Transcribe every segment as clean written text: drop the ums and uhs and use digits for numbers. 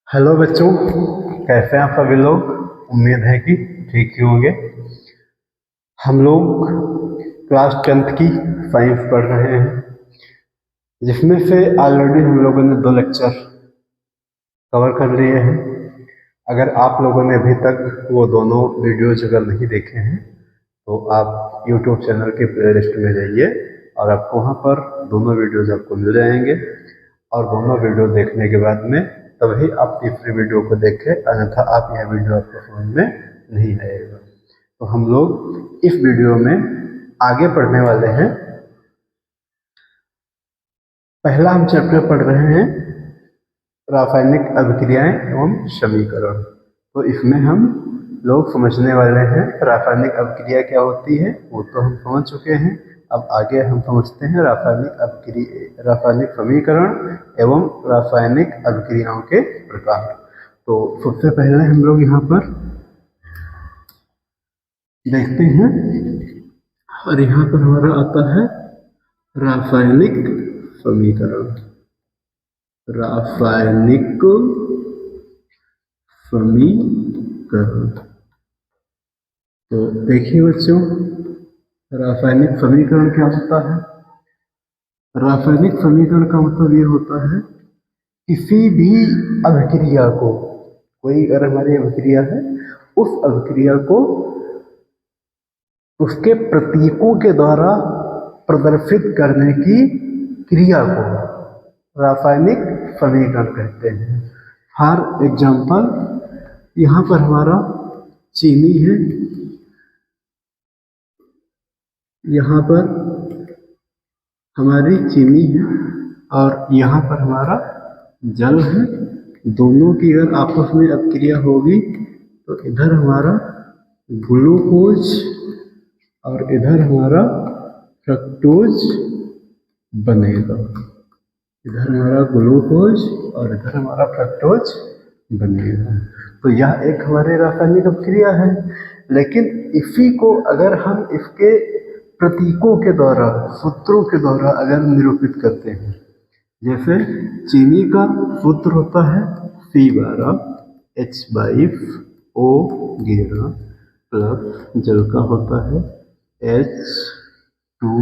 Hello बच्चों, कैसे हैं आप सभी लोग। उम्मीद है कि ठीक ही होंगे। हम लोग क्लास 10th की साइंस पढ़ रहे हैं, जिसमें से ऑलरेडी हम लोगों ने 2 लेक्चर कवर कर लिए हैं। अगर आप लोगों ने अभी तक वो दोनों वीडियोज अगर नहीं देखे हैं तो आप यूट्यूब चैनल के प्ले लिस्ट में जाइए और आपको वहाँ पर दोनों वीडियोज आपको मिल जाएंगे। और दोनों वीडियो देखने के बाद में तभी आप तीसरी वीडियो को देखें, अन्यथा आप यह वीडियो आपको समझ में नहीं आएगा। तो हम लोग इस वीडियो में आगे पढ़ने वाले हैं। पहला हम चैप्टर पढ़ रहे हैं रासायनिक अभिक्रियाएं एवं समीकरण। तो इसमें हम लोग समझने वाले हैं रासायनिक अभिक्रिया क्या होती है, वो तो हम समझ चुके हैं। अब आगे हम समझते हैं रासायनिक समीकरण एवं रासायनिक अभिक्रियाओं के प्रकार। तो सबसे पहले हम लोग यहाँ पर देखते हैं, और यहाँ पर हमारा आता है रासायनिक समीकरण। रासायनिक समीकरण, तो देखिए बच्चों, रासायनिक समीकरण क्या होता है। रासायनिक समीकरण का मतलब ये होता है किसी भी अभिक्रिया को, कोई अगर हमारी अभिक्रिया है, उस अभिक्रिया को उसके प्रतीकों के द्वारा प्रदर्शित करने की क्रिया को रासायनिक समीकरण कहते हैं। फॉर एग्जाम्पल, यहाँ पर हमारा चीनी है, यहाँ पर हमारी चीनी है और यहाँ पर हमारा जल है। दोनों की अगर आपस में अभिक्रिया होगी तो इधर हमारा ग्लूकोज और इधर हमारा फ्रक्टोज बनेगा। इधर हमारा ग्लूकोज और इधर हमारा फ्रक्टोज बनेगा। तो यह एक हमारे रासायनिक अभिक्रिया है। लेकिन इसी को अगर हम इसके प्रतीकों के द्वारा, सूत्रों के द्वारा अगर निरूपित करते हैं, जैसे चीनी का सूत्र होता है C12H22O प्लस जल का होता है H2O।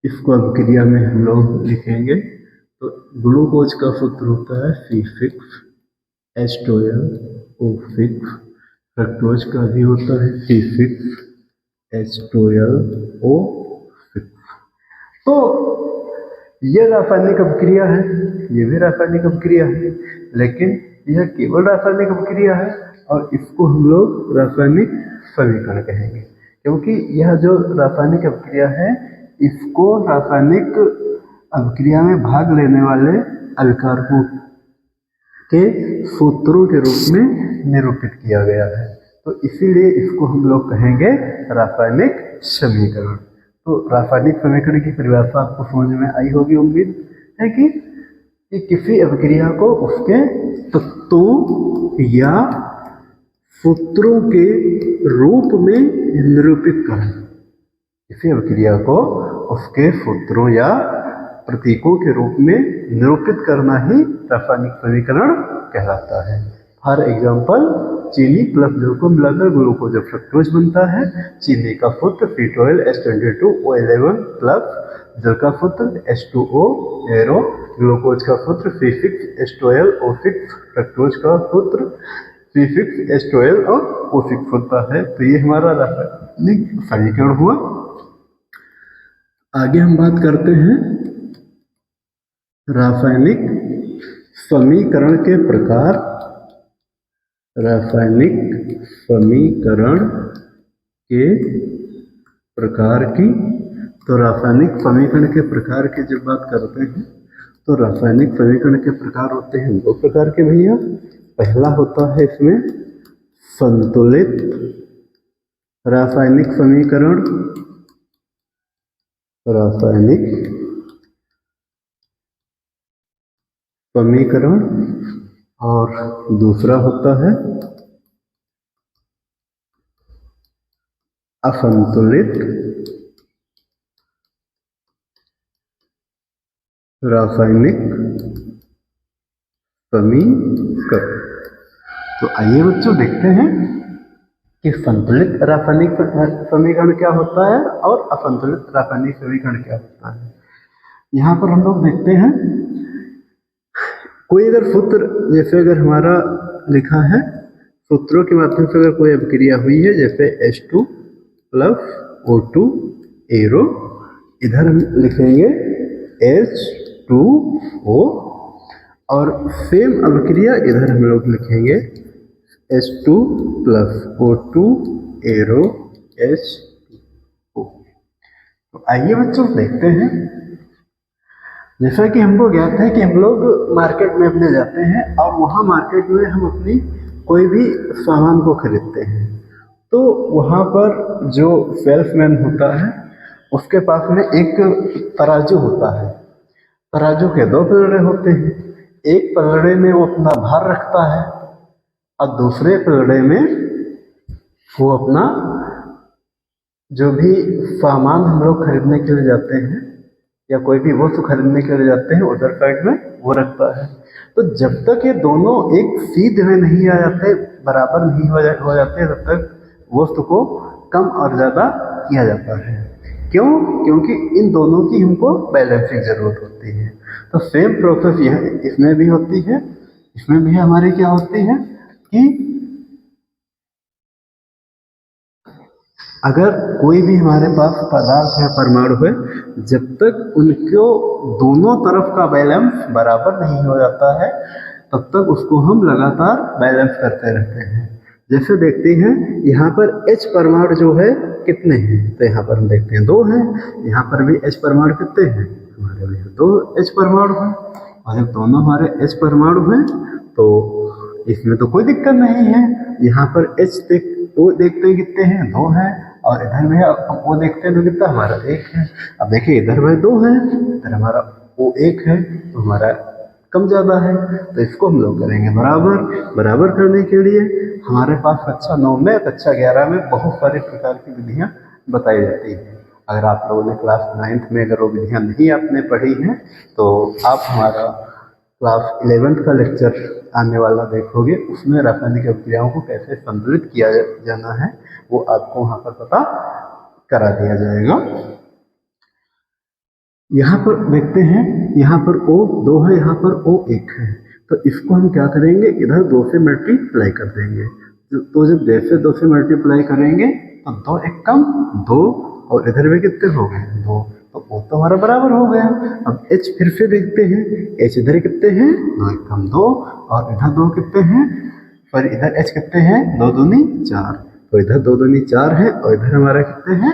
इसको अभिक्रिया में हम लोग लिखेंगे तो ग्लूकोज का सूत्र होता है C6H12O6, फ्रक्टोज का भी होता है C6H12O6। तो ये रासायनिक अभिक्रिया है, ये भी रासायनिक अभिक्रिया है, लेकिन यह केवल रासायनिक अभिक्रिया है और इसको हम लोग रासायनिक समीकरण कहेंगे, क्योंकि यह जो रासायनिक अभिक्रिया है इसको रासायनिक अभिक्रिया में भाग लेने वाले अभिकारकों के सूत्रों के रूप में निरूपित किया गया है। तो इसीलिए इसको हम लोग कहेंगे रासायनिक समीकरण। तो रासायनिक समीकरण की परिभाषा आपको समझ में आई होगी, उम्मीद है कि किसी अभिक्रिया को उसके तत्वों या सूत्रों के रूप में निरूपित करें। किसी अभिक्रिया को उसके सूत्रों या प्रतीकों के रूप में निरूपित करना ही रासायनिक समीकरण कहलाता है। फॉर एग्जाम्पल, चीनी प्लस जल को मिलाकर ग्लूकोज और फ्रक्टोज बनता है। चीनी का सूत्र C12H22O11 प्लस जल का सूत्र H2O एरो, ग्लूकोज का सूत्र C6H12O6, फ्रक्टोज का सूत्र C6H12O6 होता है। तो ये हमारा रासायनिक समीकरण हुआ। आगे हम बात करते हैं रासायनिक समीकरण के प्रकार। रासायनिक समीकरण के प्रकार की, तो रासायनिक समीकरण के प्रकार की जब बात करते हैं तो रासायनिक समीकरण के प्रकार होते हैं 2 प्रकार के भैया। पहला होता है इसमें संतुलित रासायनिक समीकरण, रासायनिक समीकरण, और दूसरा होता है असंतुलित रासायनिक समीकरण। तो आइए बच्चों देखते हैं कि संतुलित रासायनिक समीकरण क्या होता है और असंतुलित रासायनिक समीकरण क्या होता है। यहाँ पर हम लोग देखते हैं कोई अगर सूत्र, जैसे अगर हमारा लिखा है सूत्रों के माध्यम से अगर कोई अभिक्रिया हुई है, जैसे H2 प्लस O2 एरो, इधर हम लिखेंगे H2O, और सेम अभिक्रिया इधर हम लोग लिखेंगे H2 plus O2 arrow H2O। तो आइए बच्चों देखते हैं, जैसा कि हमको ज्ञात है कि हम लोग मार्केट में अपने जाते हैं और वहाँ मार्केट में हम अपनी कोई भी सामान को खरीदते हैं, तो वहाँ पर जो सेल्समैन होता है उसके पास में एक तराजू होता है। तराजू के दो पलड़े होते हैं, एक पलड़े में वो अपना भार रखता है और दूसरे पलड़े में वो अपना जो भी सामान हम लोग खरीदने के लिए जाते हैं या कोई भी वस्तु खरीदने के लिए जाते हैं उधर साइड में वो रखता है। तो जब तक ये दोनों एक सीध में नहीं आ जाते, बराबर नहीं हो जाते, तब तक वस्तु को कम और ज़्यादा किया जाता है। क्यों? क्योंकि इन दोनों की हमको बैलेंसिंग जरूरत होती है। तो सेम प्रोसेस यह इसमें भी होती है। इसमें भी हमारी क्या होती है कि अगर कोई भी हमारे पास पदार्थ है, परमाणु है, जब तक उनको दोनों तरफ का बैलेंस बराबर नहीं हो जाता है तब तक उसको हम लगातार बैलेंस करते रहते हैं। जैसे देखते हैं यहाँ पर H परमाणु जो है कितने हैं, तो यहाँ पर हम देखते हैं 2 हैं। यहाँ पर भी H परमाणु कितने हैं, हमारे भी 2 H परमाणु हैं। और जब दोनों हमारे H परमाणु हैं तो इसमें तो कोई दिक्कत नहीं है। यहाँ पर वो देखते हैं कितने हैं, 2 हैं, और इधर में वो देखते हैं तो कितना, हमारा 1 है। अब देखिए इधर में 2 है, इधर हमारा वो 1 है, तो हमारा कम ज़्यादा है। तो इसको हम लोग करेंगे बराबर। बराबर करने के लिए हमारे पास कक्षा 9 में, कक्षा 11 में बहुत सारे प्रकार की विधियाँ बताई जाती हैं। अगर आप लोगों ने क्लास 9th में अगर वो विधियाँ नहीं आपने पढ़ी हैं तो आप हमारा क्लास 11th का लेक्चर आने वाला देखोगे, उसमें रासायनिक अभिक्रियाओं को कैसे संतुलित किया जाना है वो आपको वहाँ पर पता करा दिया जाएगा। यहाँ पर देखते हैं, यहाँ पर O2 है, यहाँ पर O1 है, तो इसको हम क्या करेंगे, इधर 2 से मल्टीप्लाई कर देंगे। तो जब जैसे 2 से मल्टीप्लाई करेंगे तो 2 1 कम 2, और इधर भी कितने हो गए 2, तो O तो हमारा बराबर हो गया। अब H फिर से देखते हैं, H इधर कितने हैं, 2 1 कम 2, और इधर 2 कितने हैं, पर इधर H कितने हैं, 2 दूनी 4, तो इधर 2 दूनी 4 है, और इधर हमारा कितने हैं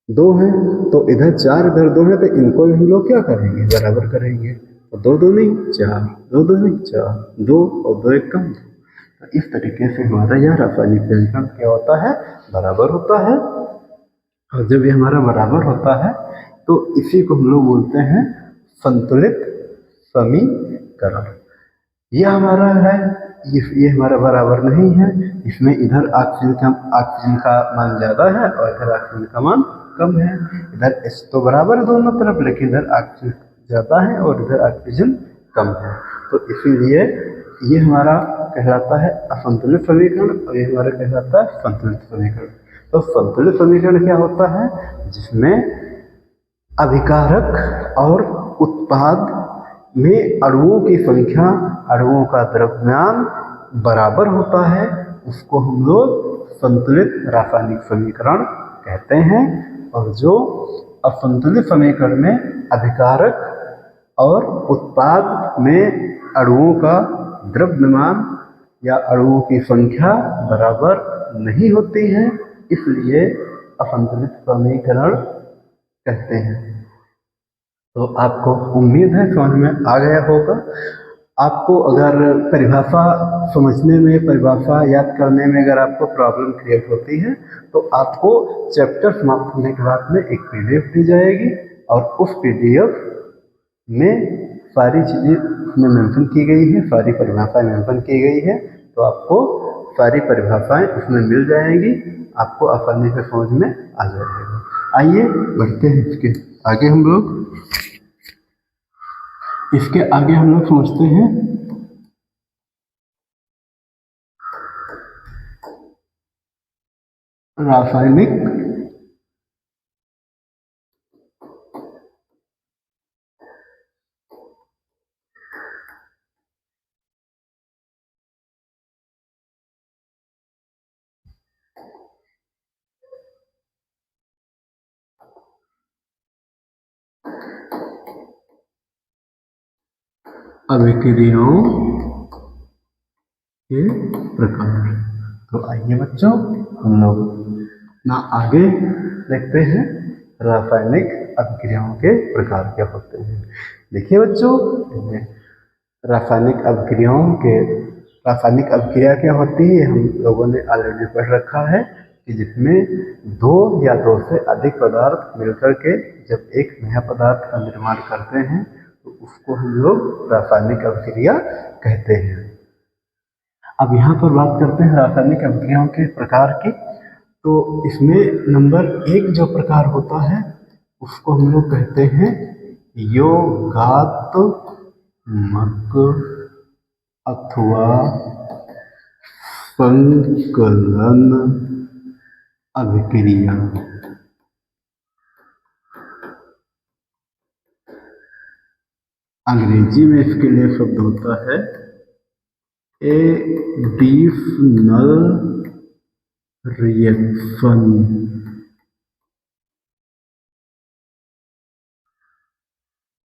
2 है, तो इधर 4 इधर 2 है, तो इनको हम लोग क्या करेंगे, बराबर करेंगे। तो 2 दूनी 4, 2 दूनी 4, 2 और 2 1 कम 2। तो इस तरीके से हमारा यह रासायनिक समीकरण क्या होता है, बराबर होता है। और जब ये हमारा बराबर होता है तो इसी को हम लोग बोलते हैं संतुलित समीकरण। यह हमारा है, ये हमारा बराबर नहीं है, इसमें इधर ऑक्सीजन का मान ज़्यादा है और इधर ऑक्सीजन का मान कम है। इधर H तो बराबर है दोनों तरफ, लेकिन इधर ऑक्सीजन ज़्यादा है और इधर ऑक्सीजन कम है, तो इसीलिए ये हमारा कहलाता है असंतुलित समीकरण और ये हमारा कहलाता है संतुलित समीकरण। तो संतुलित समीकरण क्या होता है, जिसमें अभिकारक और उत्पाद में अणुओं की संख्या, अणुओं का द्रव्यमान बराबर होता है, उसको हम लोग संतुलित रासायनिक समीकरण कहते हैं। और जो असंतुलित समीकरण में अभिकारक और उत्पाद में अणुओं का द्रव्यमान या अणुओं की संख्या बराबर नहीं होती है, इसलिए असंतुलित समीकरण कहते हैं। तो आपको उम्मीद है समझ में आ गया होगा। आपको अगर परिभाषा समझने में, परिभाषा याद करने में अगर आपको प्रॉब्लम क्रिएट होती है तो आपको चैप्टर समाप्त होने के बाद में एक PDF दी जाएगी और उस PDF में सारी चीज़ें उसमें मेंशन की गई है, सारी परिभाषाएं मेंशन की गई है, तो आपको सारी परिभाषाएं उसमें मिल जाएंगी, आपको आसानी से समझ में आ जाएगा। आइए बढ़ते हैं इसके आगे हम लोग। इसके आगे हम लोग समझते हैं रासायनिक अभिक्रियाओं के प्रकार। तो आइए बच्चों हम लोग ना आगे देखते हैं रासायनिक अभिक्रियाओं के प्रकार क्या होते हैं। देखिए बच्चों, रासायनिक अभिक्रिया क्या होती है हम लोगों ने ऑलरेडी पढ़ रखा है कि जिसमें दो या दो से अधिक पदार्थ मिलकर के जब एक नया पदार्थ का निर्माण करते हैं तो उसको हम लोग रासायनिक अभिक्रिया कहते हैं। अब यहाँ पर बात करते हैं रासायनिक अभिक्रियाओं के प्रकार की। तो इसमें नंबर 1 जो प्रकार होता है उसको हम लोग कहते हैं योगात्मक अथवा संकलन अभिक्रिया। अंग्रेजी में इसके लिए शब्द होता है एडिशनल रिएक्शन।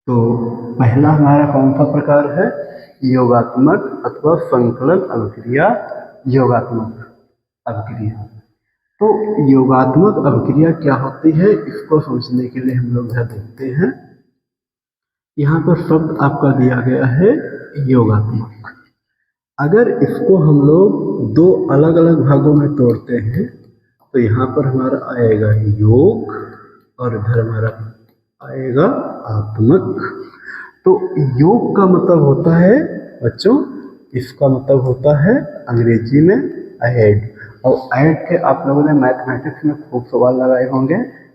तो पहला हमारा कौन सा प्रकार है? योगात्मक अथवा संकलन अभिक्रिया। योगात्मक अभिक्रिया। तो योगात्मक अभिक्रिया क्या होती है इसको समझने के लिए हम लोग यह देखते हैं। यहाँ पर शब्द आपका दिया गया है योगात्मक। अगर इसको हम लोग दो अलग अलग भागों में तोड़ते हैं तो यहाँ पर हमारा आएगा योग और इधर हमारा आएगा आत्मक। तो योग का मतलब होता है बच्चों, इसका मतलब होता है अंग्रेजी में ऐड। और ऐड के आप लोगों ने मैथमेटिक्स में खूब सवाल लगाए होंगे।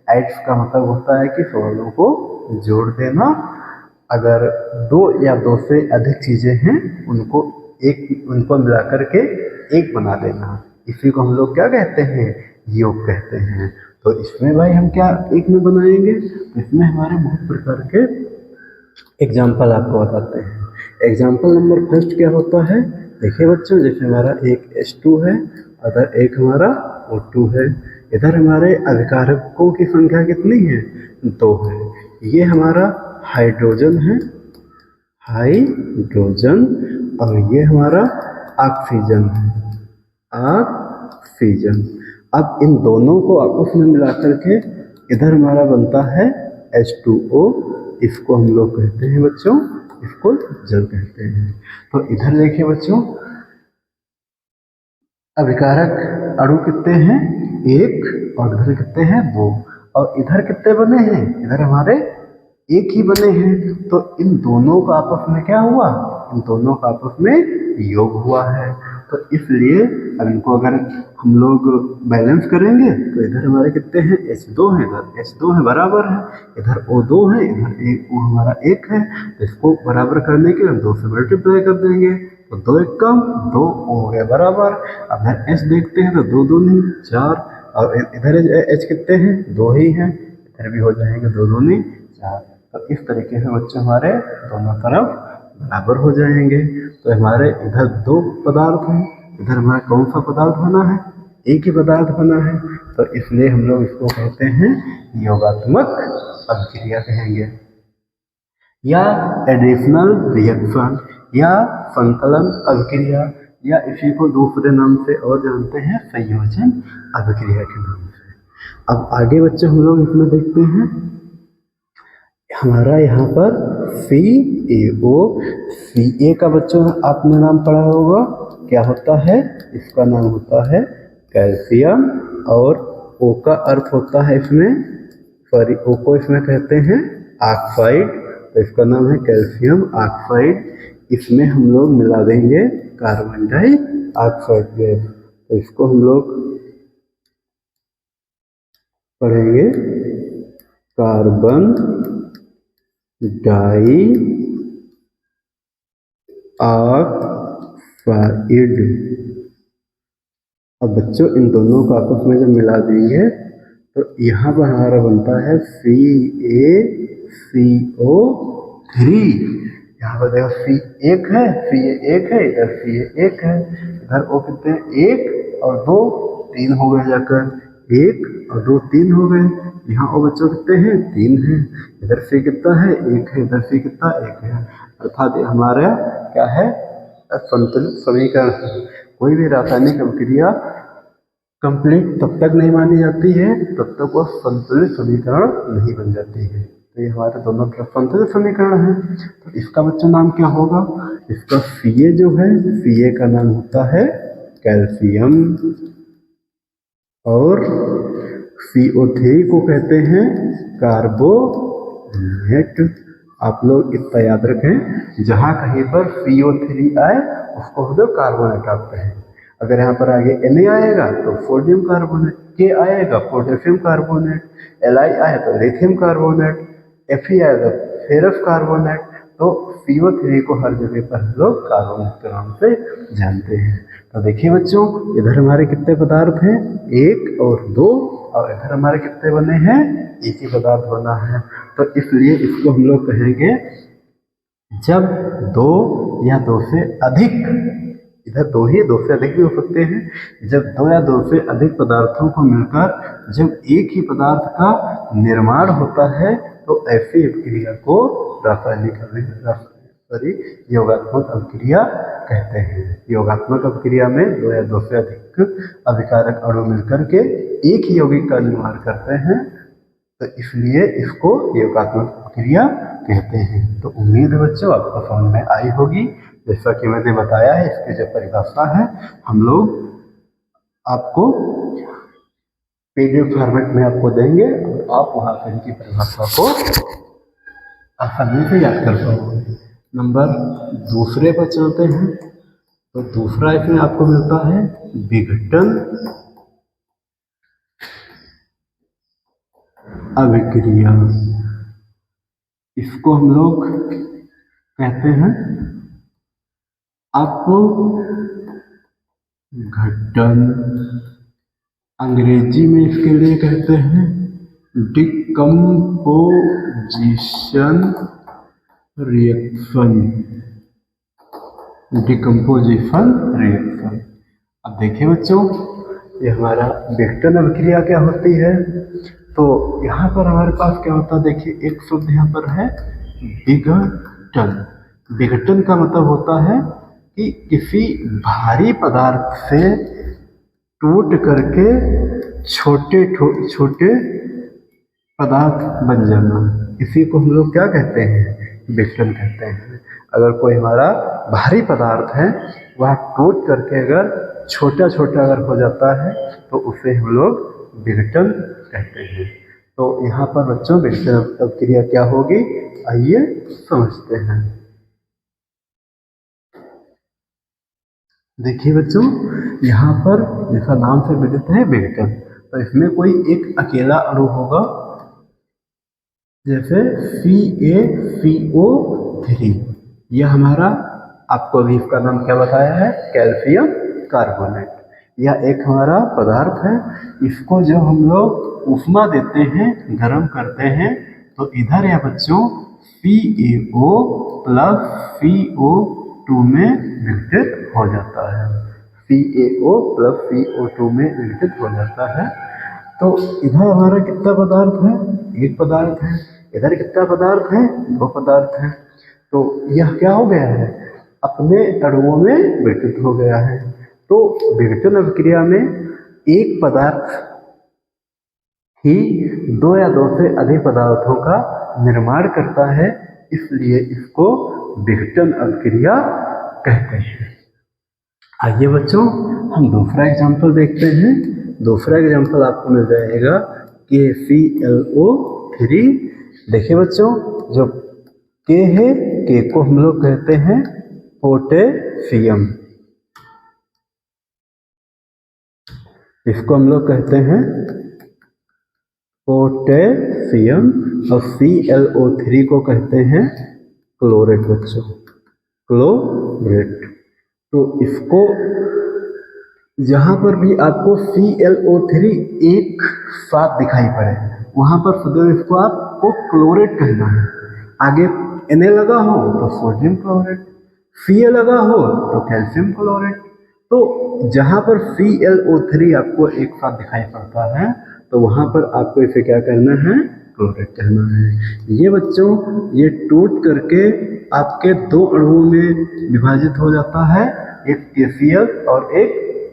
ऐड का मतलब होता है कि सवालों को जोड़ देना। अगर दो या दो से अधिक चीजें हैं उनको मिला करके एक बना देना, इसी को हम लोग क्या कहते हैं? योग कहते हैं। तो इसमें भाई हम क्या एक में बनाएंगे? इसमें हमारे बहुत प्रकार के एग्जाम्पल आपको बताते हैं। एग्जाम्पल नंबर फर्स्ट क्या होता है? देखिए बच्चों, जैसे हमारा एक H2 है, अगर एक हमारा O2 है। इधर हमारे अभिकारकों की संख्या कितनी है? 2 है। ये हमारा हाइड्रोजन है, हाइड्रोजन, और ये हमारा ऑक्सीजन है, ऑक्सीजन। अब इन दोनों को आपस में मिला करके इधर हमारा बनता है H2O। इसको हम लोग कहते हैं बच्चों, इसको जल कहते हैं। तो इधर देखिए बच्चों, अभिकारक अणु कितने हैं? 1, और इधर कितने हैं? 2। और इधर कितने बने हैं? इधर हमारे एक ही बने हैं। तो इन दोनों का आपस में क्या हुआ? इन दोनों का आपस में योग हुआ है। तो इसलिए अब इनको अगर हम लोग बैलेंस करेंगे तो इधर हमारे कितने हैं? H2 है, इधर H2 है, बराबर है। इधर O2 है, इधर एक O हमारा 1 है। तो इसको बराबर करने के लिए हम 2 से मल्टीप्लाई कर देंगे तो 2 1 कम, 2 हो गया बराबर। अब इधर H देखते हैं तो 2 2 नहीं 4, और इधर H कितने हैं? 2 ही हैं। इधर भी हो जाएंगे 2 2 नहीं 4। तो इस तरीके से बच्चे हमारे दोनों तरफ बराबर हो जाएंगे। तो हमारे इधर 2 पदार्थ हैं, इधर हमारा कौन सा पदार्थ बना है? एक ही पदार्थ बना है। तो इसलिए हम लोग इसको कहते हैं योगात्मक अभिक्रिया कहेंगे, या एडिशनल रिएक्शन, या संकलन अभिक्रिया, या इसी को दूसरे नाम से और जानते हैं संयोजन अभिक्रिया के नाम से। अब आगे बच्चे हम लोग इसमें देखते हैं हमारा यहाँ पर CaO। Ca का बच्चों आपने नाम पढ़ा होगा, क्या होता है? इसका नाम होता है कैल्शियम, और O का अर्थ होता है इसमें, सॉरी, O को इसमें कहते हैं ऑक्साइड। तो इसका नाम है कैल्शियम ऑक्साइड। इसमें हम लोग मिला देंगे कार्बन डाइऑक्साइड गैस। तो इसको हम लोग पढ़ेंगे कार्बन डाइऑक्साइड ऑक्साइड। अब बच्चों इन दोनों को आपस में जब मिला देंगे तो यहाँ पर हमारा बनता है CaCO3। यहाँ पर देखो C एक है, Ca एक है, इधर Ca एक है, इधर O कितने हैं, 1 और 2 3 हो गए, जाकर 1 और 2 3 हो गए। यहाँ O बच्चों कितने हैं, 3 हैं। इधर C कितना है, 1 है, इधर C कितना 1 है। अर्थात ये हमारा क्या है, संतुलित समीकरण। कोई भी रासायनिक अभिक्रिया कंप्लीट तब तक नहीं मानी जाती है तब तक वो संतुलित समीकरण नहीं बन जाती है। तो ये हमारे दोनों तरफ संतुलित समीकरण है। तो इसका बच्चों नाम क्या होगा, इसका Ca जो है, Ca का नाम होता है कैल्शियम, और CO3 को कहते हैं कार्बोनेट। आप लोग इतना याद रखें, जहां कहीं पर CO3 आए उसको हम लोग कार्बोनेट कहते हैं। अगर यहाँ पर आगे Na आएगा तो सोडियम कार्बोनेट, K आएगा पोटेशियम कार्बोनेट, Li आए तो लिथियम कार्बोनेट, Fe आए तो फेरस कार्बोनेट। तो CO3 को हर जगह पर हम लोग कार्बोनेट के नाम से जानते हैं। तो देखिए बच्चों, इधर हमारे कितने पदार्थ हैं, 1 और 2, और इधर हमारे कितने बने हैं, एक ही पदार्थ बना है। तो इसलिए इसको हम लोग कहेंगे जब 2 या 2 से अधिक, इधर 2 ही, 2 से अधिक भी हो सकते हैं, जब 2 या 2 से अधिक पदार्थों को मिलकर जब एक ही पदार्थ का निर्माण होता है तो ऐसी अभिक्रिया को योगात्मक अभिक्रिया कहते हैं। योगात्मक अभिक्रिया में 2 या 2 से अधिक अभिकारक अणु मिलकर के एक ही यौगिक का निर्माण करते हैं, तो इसलिए इसको योगात्मक अभिक्रिया कहते हैं। तो उम्मीद है बच्चों आपको समझ में आई होगी। जैसा कि मैंने बताया है, इसकी जो परिभाषा है हम लोग आपको PDF फॉर्मेट में आपको देंगे और आप वहां से इनकी परिभाषा को आसानी से याद कर पाओगे। नंबर दूसरे पर चलते हैं। तो दूसरा इसमें आपको मिलता है विघटन अभिक्रिया। इसको हम लोग कहते हैं अपघटन। अंग्रेजी में इसके लिए कहते हैं डिकम्पोजिशन रिएक्शन। Decomposition reaction. अब देखिए बच्चों, ये हमारा विघटन अभिक्रिया क्या होती है। तो यहाँ पर हमारे पास क्या होता है, देखिए एक शब्द यहाँ पर है विघटन। विघटन का मतलब होता है कि किसी भारी पदार्थ से टूट करके छोटे छोटे पदार्थ बन जाना, इसी को हम लोग क्या कहते हैं, विघटन कहते हैं। अगर कोई हमारा भारी पदार्थ है वह टूट करके अगर छोटा छोटा अगर हो जाता है तो उसे हम लोग विघटन कहते हैं। तो यहाँ पर बच्चों विघटन अभिक्रिया क्या होगी, आइए समझते हैं। देखिए बच्चों, यहाँ पर जैसा नाम से विदित है विघटन, तो इसमें कोई एक अकेला अणु होगा, जैसे CaCO3। यह हमारा, आपको अभी इसका नाम क्या बताया है, कैल्शियम कार्बोनेट। यह एक हमारा पदार्थ है। इसको जब हम लोग ऊष्मा देते हैं, गर्म करते हैं, तो इधर या बच्चों CaO प्लस CO2 में विघटित हो जाता है। CaO प्लस CO2 में विघटित हो जाता है। तो इधर हमारा कितना पदार्थ है, एक पदार्थ है। इधर कितना पदार्थ है, 2 पदार्थ है। तो यह क्या हो गया है, अपने अणुओं में विघटित हो गया है। तो विघटन अभिक्रिया में एक पदार्थ ही 2 या 2 से अधिक पदार्थों का निर्माण करता है, इसलिए इसको विघटन अभिक्रिया कहते हैं। आइए बच्चों हम दूसरा एग्जाम्पल देखते हैं। दूसरा एग्जाम्पल आपको मिल जाएगा KClO3। देखिए बच्चों, जो K है, K को हम लोग कहते हैं पोटेशियम। इसको हम लोग कहते हैं पोटेशियम, और ClO3 को कहते हैं क्लोरेट बच्चों, क्लोरेट। क्लोरेट। तो इसको जहाँ पर भी आपको ClO3 एक साथ दिखाई पड़े वहाँ पर सदैव इसको आपको क्लोरेट कहना है। आगे Na लगा हो तो सोडियम क्लोरेट, Ca लगा हो तो कैल्शियम क्लोरेट। तो जहाँ पर ClO3 आपको एक साथ दिखाई पड़ता है तो वहाँ पर आपको इसे क्या करना है, क्लोरेट कहना है। ये बच्चों ये टूट करके आपके दो अणुओं में विभाजित हो जाता है, एक KCl और एक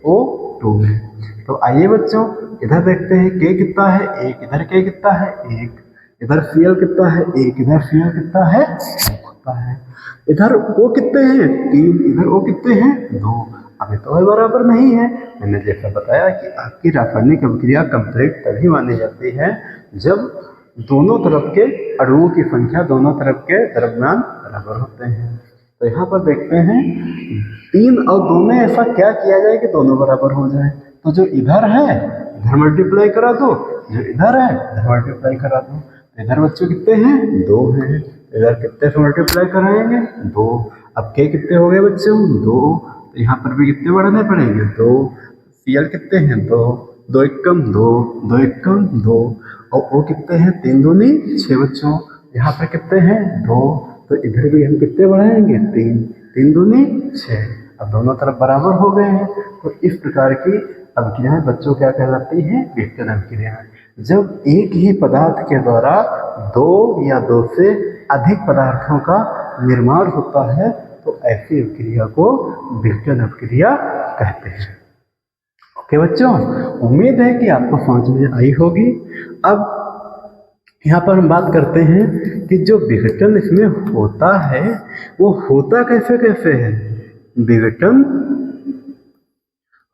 O2 में। तो आइए बच्चों इधर देखते हैं K कितना है, एक इधर K कितना है, एक इधर Cl कितना है, एक इधर Cl कितना है, कितना है। इधर O कितने हैं, 3, इधर O कितने हैं, 2। अभी तो बराबर नहीं है। मैंने जैसा बताया कि आपकी रासायनिक अभिक्रिया कंप्लीट तभी मानी जाती है जब दोनों तरफ के अणुओं की संख्या दोनों तरफ के दरम्यान बराबर होते हैं। तो यहाँ पर देखते हैं 3 और 2 में ऐसा क्या किया जाए कि दोनों बराबर हो जाए। तो जो इधर है इधर मल्टीप्लाई करा दो, जो इधर है इधर मल्टीप्लाई करा दो। तो इधर बच्चों कितने हैं, 2 हैं। इधर कितने से मल्टीप्लाई कराएंगे, 2। अब के कितने हो गए बच्चों, 2। तो यहाँ पर भी कितने बढ़ाने पड़ेंगे, 2। Cl कितने हैं, 2, 2 एकम 2, 2 एकम 2। और O कितने हैं, 3 दूनी 6 बच्चों। यहाँ पर कितने हैं, 2। तो इधर भी हम कितने बढ़ाएंगे, 3, 3 दूनी 6। अब दोनों तरफ बराबर हो गए हैं। तो इस प्रकार की अभिक्रियाएं बच्चों क्या कहलाती हैं, विघटन अभिक्रियाएं। जब एक ही पदार्थ के द्वारा 2 या 2 से अधिक पदार्थों का निर्माण होता है तो ऐसी अभिक्रिया को विघटन अभिक्रिया कहते हैं। ओके बच्चों, उम्मीद है कि आपको समझ में आई होगी। अब यहाँ पर हम बात करते हैं कि जो विघटन इसमें होता है वो होता कैसे कैसे है। विघटन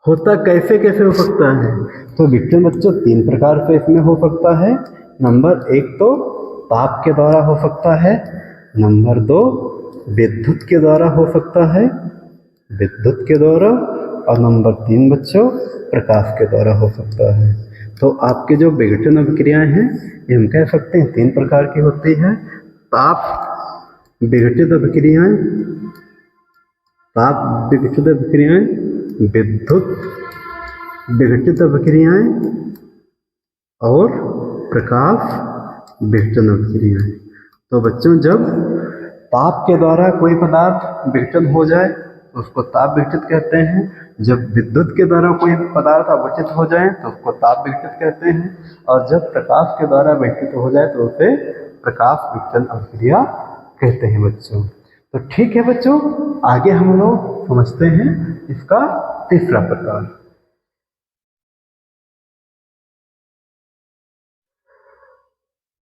होता कैसे कैसे हो सकता है, तो विघटन बच्चों 3 प्रकार से इसमें हो सकता है। नंबर 1 तो ताप के द्वारा हो सकता है, नंबर 2 विद्युत के द्वारा हो सकता है, विद्युत के द्वारा, और नंबर 3 बच्चों प्रकाश के द्वारा हो सकता है। तो आपके जो विघटन अभिक्रियाएं हैं ये हम कह सकते हैं 3 प्रकार की होती है। ताप विघटित अभिक्रियाएं, ताप विघटित अभिक्रियाएं, विद्युत विघटित अभिक्रियाएं और प्रकाश विघटन अभिक्रियाएं। तो बच्चों जब ताप के द्वारा कोई पदार्थ विघटन हो जाए तो उसको ताप विघटित कहते हैं। जब विद्युत के द्वारा कोई पदार्थ अवघटित हो जाए तो उसको ताप विघटित कहते हैं। और जब प्रकाश के द्वारा विघटित हो जाए तो उसे प्रकाश विघटन अभिक्रिया कहते हैं बच्चों। तो ठीक है बच्चों, आगे हम लोग समझते हैं इसका तीसरा प्रकार।